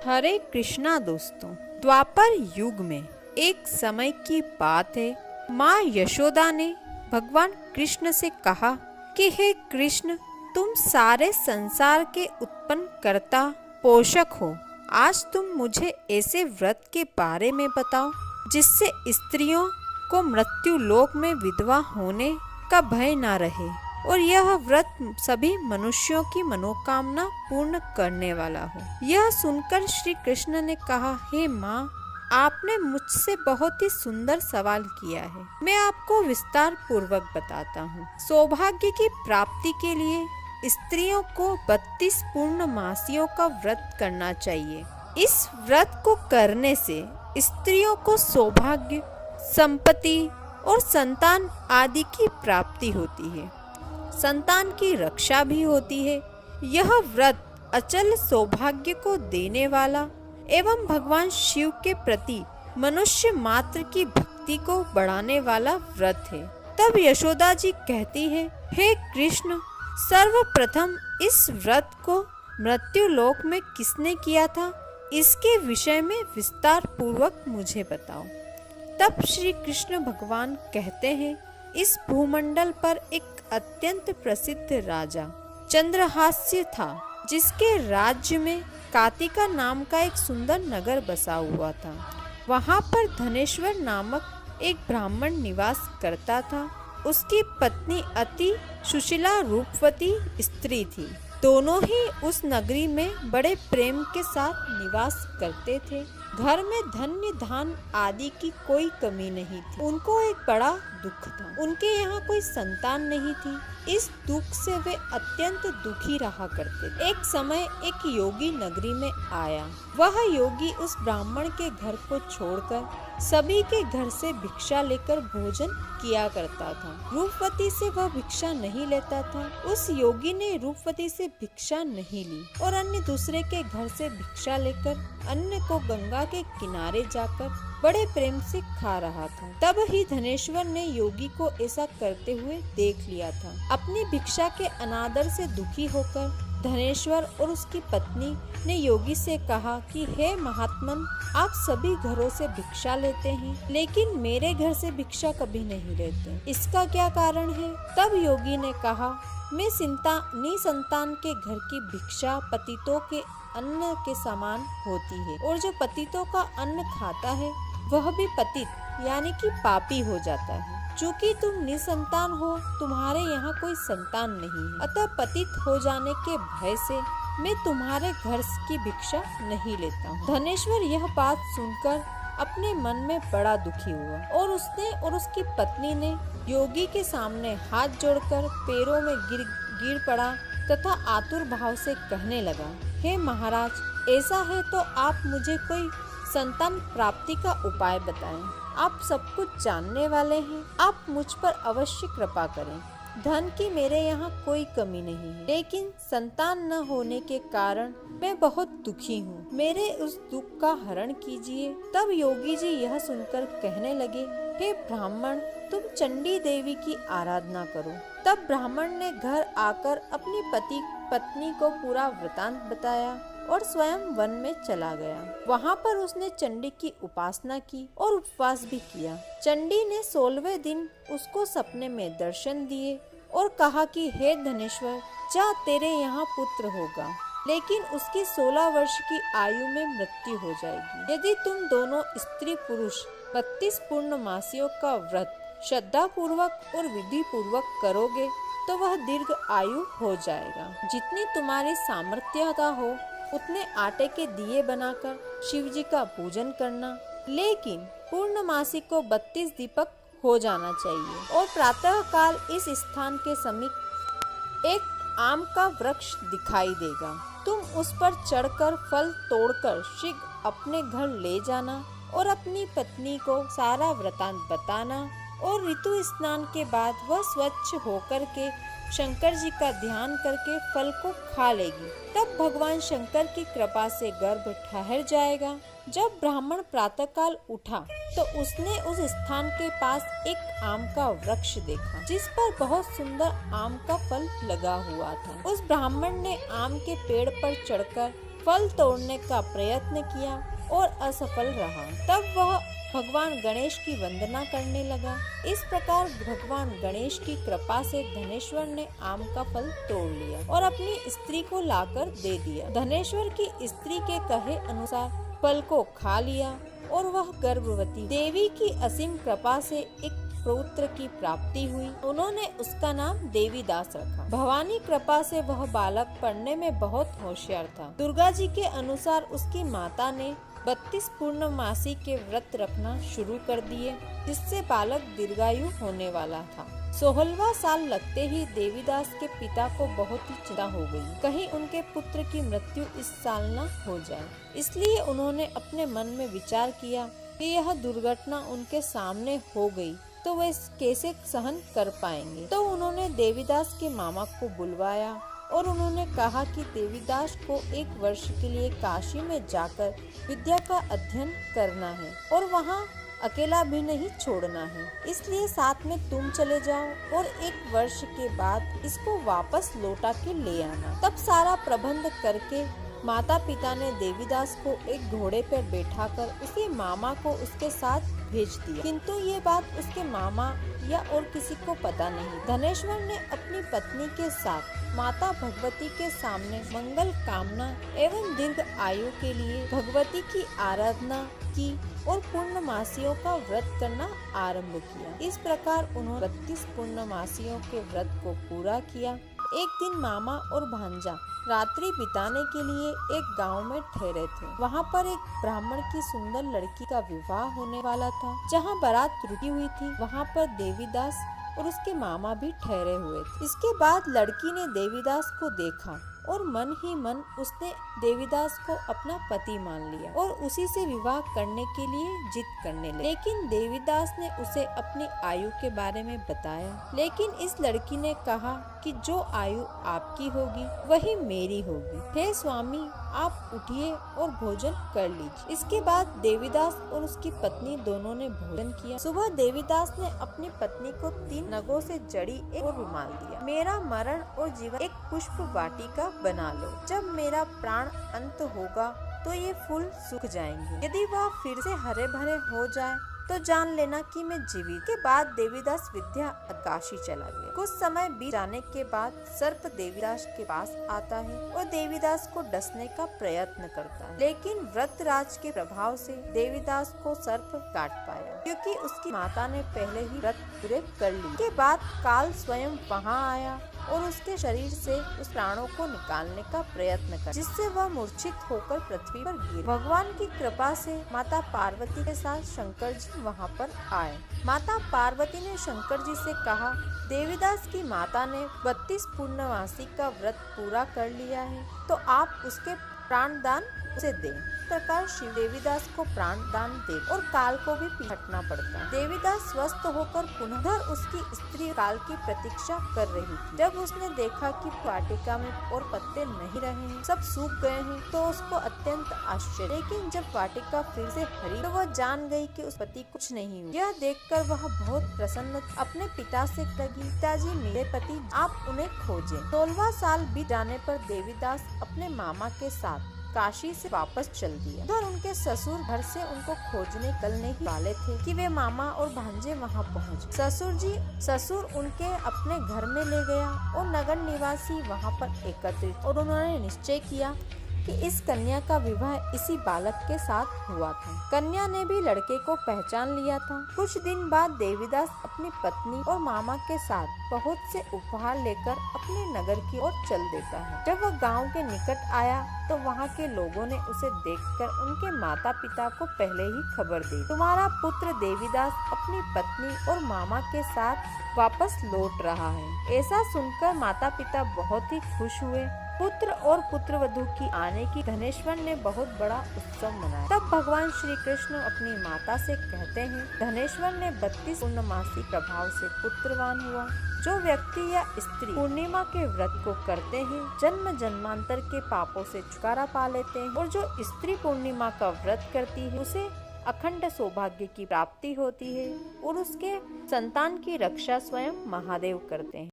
हरे कृष्णा दोस्तों। द्वापर युग में एक समय की बात है। माँ यशोदा ने भगवान कृष्ण से कहा कि हे कृष्ण, तुम सारे संसार के उत्पन्न कर्ता पोषक हो। आज तुम मुझे ऐसे व्रत के बारे में बताओ जिससे स्त्रियों को मृत्यु लोक में विधवा होने का भय न रहे और यह व्रत सभी मनुष्यों की मनोकामना पूर्ण करने वाला हो। यह सुनकर श्री कृष्ण ने कहा, हे माँ, आपने मुझसे बहुत ही सुंदर सवाल किया है। मैं आपको विस्तार पूर्वक बताता हूँ। सौभाग्य की प्राप्ति के लिए स्त्रियों को 32 पूर्णमासियों का व्रत करना चाहिए। इस व्रत को करने से स्त्रियों को सौभाग्य, संपत्ति और संतान आदि की प्राप्ति होती है। संतान की रक्षा भी होती है। यह व्रत अचल सौभाग्य को देने वाला एवं भगवान शिव के प्रति मनुष्य मात्र की भक्ति को बढ़ाने वाला व्रत है। तब यशोदा जी कहती है, हे कृष्ण, सर्वप्रथम इस व्रत को मृत्यु लोक में किसने किया था, इसके विषय में विस्तार पूर्वक मुझे बताओ। तब श्री कृष्ण भगवान कहते हैं, इस भूमंडल पर एक अत्यंत प्रसिद्ध राजा चंद्रहास्य था, जिसके राज्य में कातिका नाम का एक सुंदर नगर बसा हुआ था। वहाँ पर धनेश्वर नामक एक ब्राह्मण निवास करता था। उसकी पत्नी अति सुशीला रूपवती स्त्री थी। दोनों ही उस नगरी में बड़े प्रेम के साथ निवास करते थे। घर में धन्य धान आदि की कोई कमी नहीं थी। उनको एक बड़ा दुख था, उनके यहाँ कोई संतान नहीं थी। इस दुख से वे अत्यंत दुखी रहा करते थे। एक समय एक योगी नगरी में आया। वह योगी उस ब्राह्मण के घर को छोड़कर सभी के घर से भिक्षा लेकर भोजन किया करता था। रूपवती से वह भिक्षा नहीं लेता था। उस योगी ने रूपवती से भिक्षा नहीं ली और अन्य दूसरे के घर से भिक्षा लेकर अन्न को गंगा के किनारे जाकर बड़े प्रेम से खा रहा था। तब ही धनेश्वर ने योगी को ऐसा करते हुए देख लिया था। अपनी भिक्षा के अनादर से दुखी होकर धनेश्वर और उसकी पत्नी ने योगी से कहा कि हे महात्मन, आप सभी घरों से भिक्षा लेते हैं, लेकिन मेरे घर से भिक्षा कभी नहीं लेते। इसका क्या कारण है? तब योगी ने कहा, मैं निसंतान के घर की भिक्षा पतितों के अन्न के समान होती है और जो पतितों का अन्न खाता है वह भी पतित यानी कि पापी हो जाता है। चूँकि तुम निसंतान हो, तुम्हारे यहाँ कोई संतान नहीं है, अतः पतित हो जाने के भय से मैं तुम्हारे घर की भिक्षा नहीं लेता हूँ। धनेश्वर यह बात सुनकर अपने मन में बड़ा दुखी हुआ और उसने और उसकी पत्नी ने योगी के सामने हाथ जोड़कर पैरों में गिर पड़ा तथा आतुर भाव से कहने लगा, हे महाराज, ऐसा है तो आप मुझे कोई संतान प्राप्ति का उपाय बताएं। आप सब कुछ जानने वाले हैं, आप मुझ पर अवश्य कृपा करें। धन की मेरे यहाँ कोई कमी नहीं है, लेकिन संतान न होने के कारण मैं बहुत दुखी हूँ। मेरे उस दुख का हरण कीजिए। तब योगी जी यह सुनकर कहने लगे, हे ब्राह्मण, तुम चंडी देवी की आराधना करो। तब ब्राह्मण ने घर आकर अपनी पत्नी को पूरा वृतांत बताया और स्वयं वन में चला गया। वहाँ पर उसने चंडी की उपासना की और उपवास भी किया। चंडी ने 16वें दिन उसको सपने में दर्शन दिए और कहा कि हे धनेश्वर, जा, तेरे यहाँ पुत्र होगा, लेकिन उसकी 16 वर्ष की आयु में मृत्यु हो जाएगी। यदि तुम दोनों स्त्री पुरुष 32 पूर्णमासियों का व्रत श्रद्धा पूर्वक और विधि पूर्वक करोगे तो वह दीर्घ आयु हो जाएगा। जितनी तुम्हारी सामर्थ्यता हो उतने आटे के दिए बनाकर शिव जी का पूजन करना, लेकिन पूर्णमासी को 32 दीपक हो जाना चाहिए और प्रातः काल इस स्थान के समीप एक आम का वृक्ष दिखाई देगा। तुम उस पर चढ़कर फल तोड़कर शीघ्र अपने घर ले जाना और अपनी पत्नी को सारा वृतांत बताना और ऋतु स्नान के बाद वह स्वच्छ होकर के शंकर जी का ध्यान करके फल को खा लेगी। तब भगवान शंकर की कृपा से गर्भ ठहर जाएगा। जब ब्राह्मण प्रातःकाल उठा तो उसने उस स्थान के पास एक आम का वृक्ष देखा जिस पर बहुत सुंदर आम का फल लगा हुआ था। उस ब्राह्मण ने आम के पेड़ पर चढ़कर फल तोड़ने का प्रयत्न किया और असफल रहा। तब वह भगवान गणेश की वंदना करने लगा। इस प्रकार भगवान गणेश की कृपा से धनेश्वर ने आम का फल तोड़ लिया और अपनी स्त्री को लाकर दे दिया। धनेश्वर की स्त्री के कहे अनुसार फल को खा लिया और वह गर्भवती। देवी की असीम कृपा से एक पुत्र की प्राप्ति हुई। उन्होंने उसका नाम देवीदास रखा। भवानी कृपा से वह बालक पढ़ने में बहुत होशियार था। दुर्गा जी के अनुसार उसकी माता ने 32 पूर्णमासी के व्रत रखना शुरू कर दिए, जिससे बालक दीर्घायु होने वाला था। 16वां साल लगते ही देवीदास के पिता को बहुत ही चिंता हो गई, कहीं उनके पुत्र की मृत्यु इस साल न हो जाए। इसलिए उन्होंने अपने मन में विचार किया कि यह दुर्घटना उनके सामने हो गई तो वे कैसे सहन कर पाएंगे। तो उन्होंने देवीदास के मामा को बुलवाया और उन्होंने कहा कि देवीदास को 1 वर्ष के लिए काशी में जाकर विद्या का अध्ययन करना है और वहाँ अकेला भी नहीं छोड़ना है, इसलिए साथ में तुम चले जाओ और 1 वर्ष के बाद इसको वापस लौटा के ले आना। तब सारा प्रबंध करके माता पिता ने देवीदास को एक घोड़े पर बैठाकर उसके मामा को उसके साथ भेज दिया, किंतु ये बात उसके मामा या और किसी को पता नहीं। धनेश्वर ने अपनी पत्नी के साथ माता भगवती के सामने मंगल कामना एवं दीर्घ आयु के लिए भगवती की आराधना की और पूर्णमासियों का व्रत करना आरंभ किया। इस प्रकार उन्होंने 32 पूर्णमासियों के व्रत को पूरा किया। एक दिन मामा और भांजा रात्रि बिताने के लिए एक गांव में ठहरे थे। वहां पर एक ब्राह्मण की सुंदर लड़की का विवाह होने वाला था। जहां बारात रुकी हुई थी, वहां पर देवीदास और उसके मामा भी ठहरे हुए थे। इसके बाद लड़की ने देवीदास को देखा और मन ही मन उसने देवीदास को अपना पति मान लिया और उसी से विवाह करने के लिए जिद करने लगी। लेकिन देवीदास ने उसे अपनी आयु के बारे में बताया, लेकिन इस लड़की ने कहा कि जो आयु आपकी होगी वही मेरी होगी। हे स्वामी, आप उठिए और भोजन कर लीजिए। इसके बाद देवीदास और उसकी पत्नी दोनों ने भोजन किया। सुबह देवीदास ने अपनी पत्नी को 3 नगों से जड़ी एक रुमाल दिया। मेरा मरण और जीवन एक पुष्प वाटिका बना लो। जब मेरा प्राण अंत होगा तो ये फूल सूख जाएंगे। यदि वह फिर से हरे भरे हो जाए तो जान लेना कि मैं जीवित। के बाद देवीदास विद्या काशी चला गया। कुछ समय बीत जाने के बाद सर्प देवीदास के पास आता है और देवीदास को डसने का प्रयत्न करता है, लेकिन व्रतराज के प्रभाव से देवीदास को सर्प काट पाया, क्योंकि उसकी माता ने पहले ही व्रत पूरे कर लिए। के बाद काल स्वयं वहाँ आया और उसके शरीर से उस प्राणों को निकालने का प्रयत्न कर, जिससे वह मूर्छित होकर पृथ्वी पर गिर। भगवान की कृपा से माता पार्वती के साथ शंकर जी वहाँ पर आए। माता पार्वती ने शंकर जी से कहा, देवीदास की माता ने 32 पूर्णमासी का व्रत पूरा कर लिया है, तो आप उसके प्राण दान उसे दें। इस प्रकार शिव देवीदास को प्राण दान दे और काल को भी हटना पड़ता। देवीदास स्वस्थ होकर पुनः उसकी स्त्री काल की प्रतीक्षा कर रही थी। जब उसने देखा कि वाटिका में और पत्ते नहीं रहे हैं, सब सूख गए हैं, तो उसको अत्यंत आश्चर्य। लेकिन जब वाटिका फिर से हरी तो वह जान गई कि उस पति कुछ नहीं हुआ। यह देखकर वह बहुत प्रसन्न अपने पिता से लगी, पिताजी मेरे पति, आप उन्हें खोजें। 16वां साल बीत जाने पर देवीदास अपने मामा के साथ काशी से वापस चल दिया। उधर उनके ससुर घर से उनको खोजने निकलने ही वाले थे कि वे मामा और भांजे वहां पहुंच। ससुर उनके अपने घर में ले गया और नगर निवासी वहां पर एकत्रित और उन्होंने निश्चय किया कि इस कन्या का विवाह इसी बालक के साथ हुआ था। कन्या ने भी लड़के को पहचान लिया था। कुछ दिन बाद देवीदास अपनी पत्नी और मामा के साथ बहुत से उपहार लेकर अपने नगर की ओर चल देता है। जब वह गांव के निकट आया तो वहां के लोगों ने उसे देखकर उनके माता पिता को पहले ही खबर दी, तुम्हारा पुत्र देवीदास अपनी पत्नी और मामा के साथ वापस लौट रहा है। ऐसा सुनकर माता पिता बहुत ही खुश हुए। पुत्र और पुत्रवधू की आने की धनेश्वर ने बहुत बड़ा उत्सव मनाया। तब भगवान श्री कृष्ण अपनी माता से कहते हैं, धनेश्वर ने 32 पूर्णमासी प्रभाव से पुत्रवान हुआ। जो व्यक्ति या स्त्री पूर्णिमा के व्रत को करते हैं, जन्म जन्मांतर के पापों से छुटकारा पा लेते हैं, और जो स्त्री पूर्णिमा का व्रत करती है उसे अखंड सौभाग्य की प्राप्ति होती है और उसके संतान की रक्षा स्वयं महादेव करते हैं।